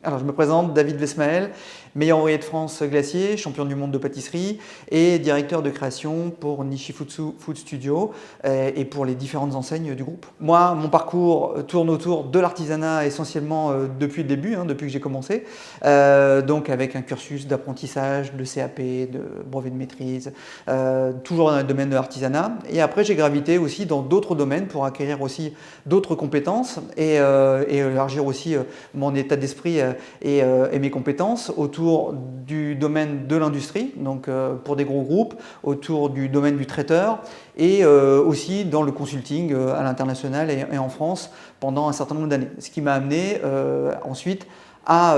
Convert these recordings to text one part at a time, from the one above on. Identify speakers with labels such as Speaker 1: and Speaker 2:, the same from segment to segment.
Speaker 1: Alors, je me présente, David Vesmael, meilleur ouvrier de France glacier, champion du monde de pâtisserie et directeur de création pour Nishifutsu Food Studio et pour les différentes enseignes du groupe. Moi, mon parcours tourne autour de l'artisanat essentiellement depuis le début, depuis que j'ai commencé, donc avec un cursus d'apprentissage, de CAP, de brevet de maîtrise, toujours dans le domaine de l'artisanat. Et après, j'ai gravité aussi dans d'autres domaines pour acquérir aussi d'autres compétences et élargir aussi mon état d'esprit et mes compétences autour du domaine de l'industrie, donc pour des gros groupes, autour du domaine du traiteur et aussi dans le consulting à l'international et en France pendant un certain nombre d'années. Ce qui m'a amené ensuite à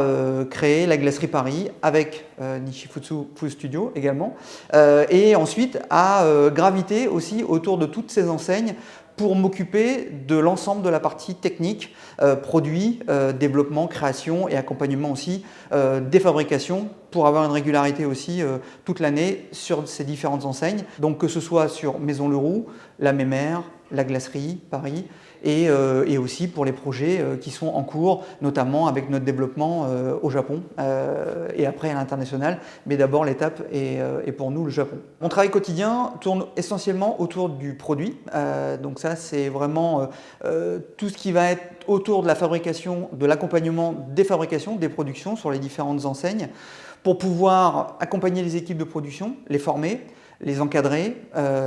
Speaker 1: créer la Glacerie Paris avec Nishifutsu Food Studio également et ensuite à graviter aussi autour de toutes ces enseignes pour m'occuper de l'ensemble de la partie technique, produit, développement, création et accompagnement aussi des fabrications pour avoir une régularité aussi toute l'année sur ces différentes enseignes. Donc que ce soit sur Maison Leroux, la Mémère, la Glacerie Paris et aussi pour les projets qui sont en cours, notamment avec notre développement au Japon et après à l'international. Mais d'abord l'étape est pour nous le Japon. Mon travail quotidien tourne essentiellement autour du produit. Donc ça c'est vraiment tout ce qui va être autour de la fabrication, de l'accompagnement des fabrications, des productions sur les différentes enseignes pour pouvoir accompagner les équipes de production, les former, les encadrer,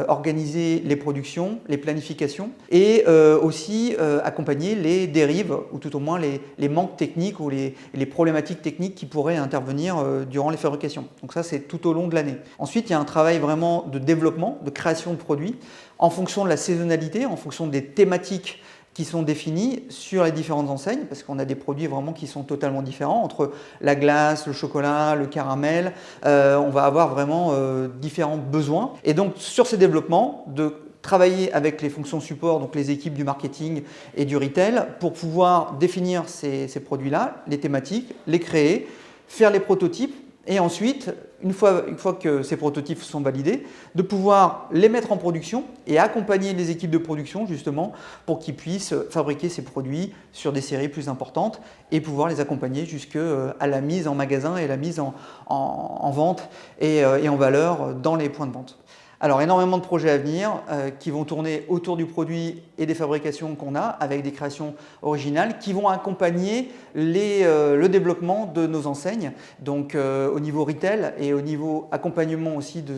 Speaker 1: organiser les productions, les planifications et aussi accompagner les dérives ou tout au moins les manques techniques ou les problématiques techniques qui pourraient intervenir durant les fabrications. Donc ça c'est tout au long de l'année. Ensuite il y a un travail vraiment de développement, de création de produits en fonction de la saisonnalité, en fonction des thématiques qui sont définis sur les différentes enseignes parce qu'on a des produits vraiment qui sont totalement différents entre la glace, le chocolat, le caramel. On va avoir vraiment différents besoins et donc sur ces développements de travailler avec les fonctions support, donc les équipes du marketing et du retail pour pouvoir définir ces produits-là, les thématiques, les créer, faire les prototypes et ensuite, une fois que ces prototypes sont validés, de pouvoir les mettre en production et accompagner les équipes de production justement pour qu'ils puissent fabriquer ces produits sur des séries plus importantes et pouvoir les accompagner jusqu'à la mise en magasin et la mise en vente et en valeur dans les points de vente. Alors énormément de projets à venir qui vont tourner autour du produit et des fabrications qu'on a avec des créations originales qui vont accompagner le développement de nos enseignes, donc au niveau retail et au niveau accompagnement aussi de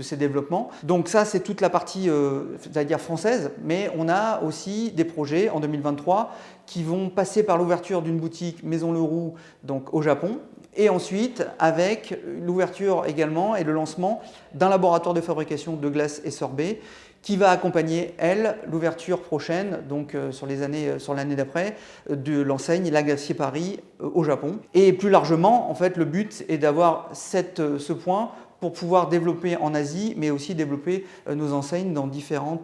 Speaker 1: ces développements. Donc ça c'est toute la partie c'est-à-dire française, mais on a aussi des projets en 2023 qui vont passer par l'ouverture d'une boutique Maison Leroux donc au Japon et ensuite avec l'ouverture également et le lancement d'un laboratoire de fabrication de glace et sorbet qui va accompagner, elle, l'ouverture prochaine, donc sur l'année d'après, de l'enseigne La Glacerie Paris au Japon. Et plus largement, en fait, le but est d'avoir ce point pour pouvoir développer en Asie, mais aussi développer nos enseignes dans différents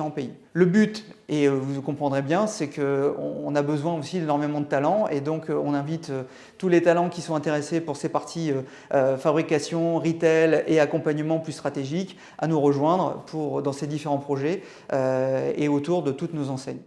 Speaker 1: pays. Le but, et vous comprendrez bien, c'est qu'on a besoin aussi d'énormément de talents et donc on invite tous les talents qui sont intéressés pour ces parties fabrication, retail et accompagnement plus stratégique à nous rejoindre dans ces différents projets et autour de toutes nos enseignes.